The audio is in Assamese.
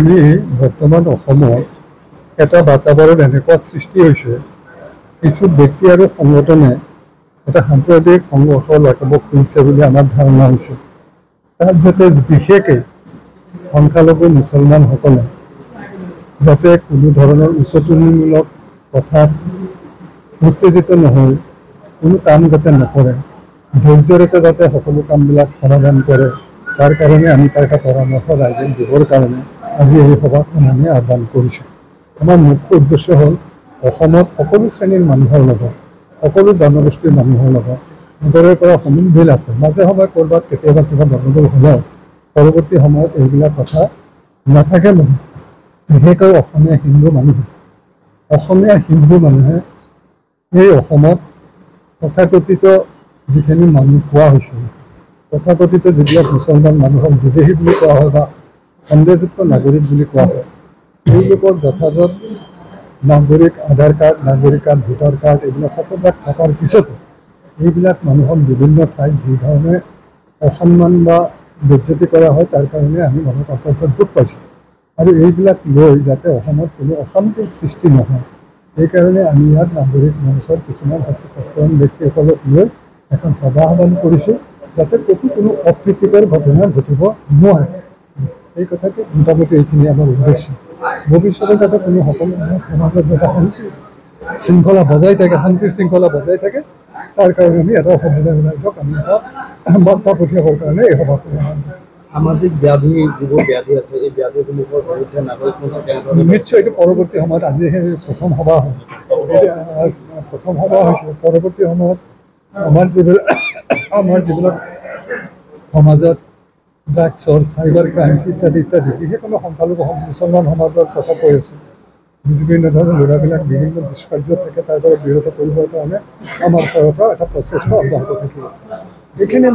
আমি বৰ্তমান অসমত এটা বাতাবৰণ এনেকুৱা সৃষ্টি হৈছে, কিছু ব্যক্তি আৰু সংগঠনে এটা সাম্প্ৰদায়িক সংঘৰ্ষ লগাব খুজিছে বুলি আমাৰ ধাৰণা হৈছে। তাত যাতে বিশেষকৈ সংখ্যালঘু মুছলমানসকলে যাতে কোনো ধৰণৰ উচতনিমূলক কথাত উত্তেজিত নহয়, কোনো কাম যাতে নকৰে, ধৈৰ্যৰে যাতে সকলো কামবিলাক সমাধান কৰে, তাৰ কাৰণে আমি তাৰ এটা পৰামৰ্শ ৰাইজক দিবৰ কাৰণে আজি এই সভাখন আমি আহ্বান কৰিছোঁ। আমাৰ মুখ্য উদ্দেশ্য হ'ল অসমত সকলো শ্ৰেণীৰ মানুহৰ লগত, সকলো জনগোষ্ঠীৰ মানুহৰ লগত আগৰে পৰা সমিলমিল আছে। মাজে সময়ে ক'ৰবাত কেতিয়াবা কিবা গণ্ডগোল হ'লেও পৰৱৰ্তী সময়ত এইবিলাক কথা নাথাকে নহয়। বিশেষকৈ অসমীয়া হিন্দু মানুহে এই অসমত তথাকথিত যিখিনি মানুহ পোৱা হৈছে, তথাকথিত যিবিলাক মুছলমান মানুহক বিদেশী বুলি কোৱা হয় বা সন্দেহযুক্ত নাগৰিক বুলি কোৱা হয়, তেওঁলোকৰ যথাযথ নাগৰিক আধাৰ কাৰ্ড, নাগৰিক কাৰ্ড, ভোটাৰ কাৰ্ড এইবিলাক সকলোবিলাক থকাৰ পিছতো এইবিলাক মানুহক বিভিন্ন ঠাইত যি ধৰণে অসন্মান বা বেজ্জতি কৰা হয়, তাৰ কাৰণে আমি মনত অত্যন্ত দুখ পাইছোঁ। আৰু এইবিলাক লৈ যাতে অসমত কোনো অশান্তিৰ সৃষ্টি নহয়, সেইকাৰণে আমি ইয়াত নাগৰিক মঞ্চৰ কিছুমান সচেতন ব্যক্তিসকলক লৈ এখন সভা আহ্বান কৰিছোঁ, যাতে কোনো অপ্ৰীতিকৰ ঘটনা ঘটিব নোৱাৰে। এই কথাটো মোটামুটি এইখিনি আমাৰ উদ্দেশ্য। ভৱিষ্যতে যাতে কোনো সকলো সমাজত যাতে শান্তি শৃংখলা বজাই থাকে, শান্তি শৃংখলা বজাই থাকে, তাৰ কাৰণে আমি এটা সম্প্ৰদায় ৰাইজক আমি এটা বাৰ্তা পঠিয়াবৰ কাৰণে এই সভাখন আহ্বান কৰিছোঁ। সামাজিক ব্যাধি যিবোৰ ব্যাধি আছে, এই ব্যাধিসমূহৰ বিৰুদ্ধে নাগৰিক মঞ্চ কেনেধৰণে নিশ্চয় এইটো পৰৱৰ্তী সময়ত আজি সেই প্ৰথম সভা হৈছে। পৰৱৰ্তী সময়ত আমাৰ যিবিলাক সমাজত ড্ৰাগছৰ, চাইবাৰ ক্ৰাইমছ ইত্যাদি বিশেষকৈ সংখ্যালঘু মুছলমান সমাজৰ কথা কৈ আছোঁ। বিভিন্ন ধৰণৰ ল'ৰাবিলাক বিভিন্ন দুষ্কাৰ্যত থাকে, তাৰ পৰা বিৰত কৰিবৰ কাৰণে আমাৰ ফালৰ পৰা এটা প্ৰচেষ্টা অব্যাহত থাকিব। এইখিনিয়ে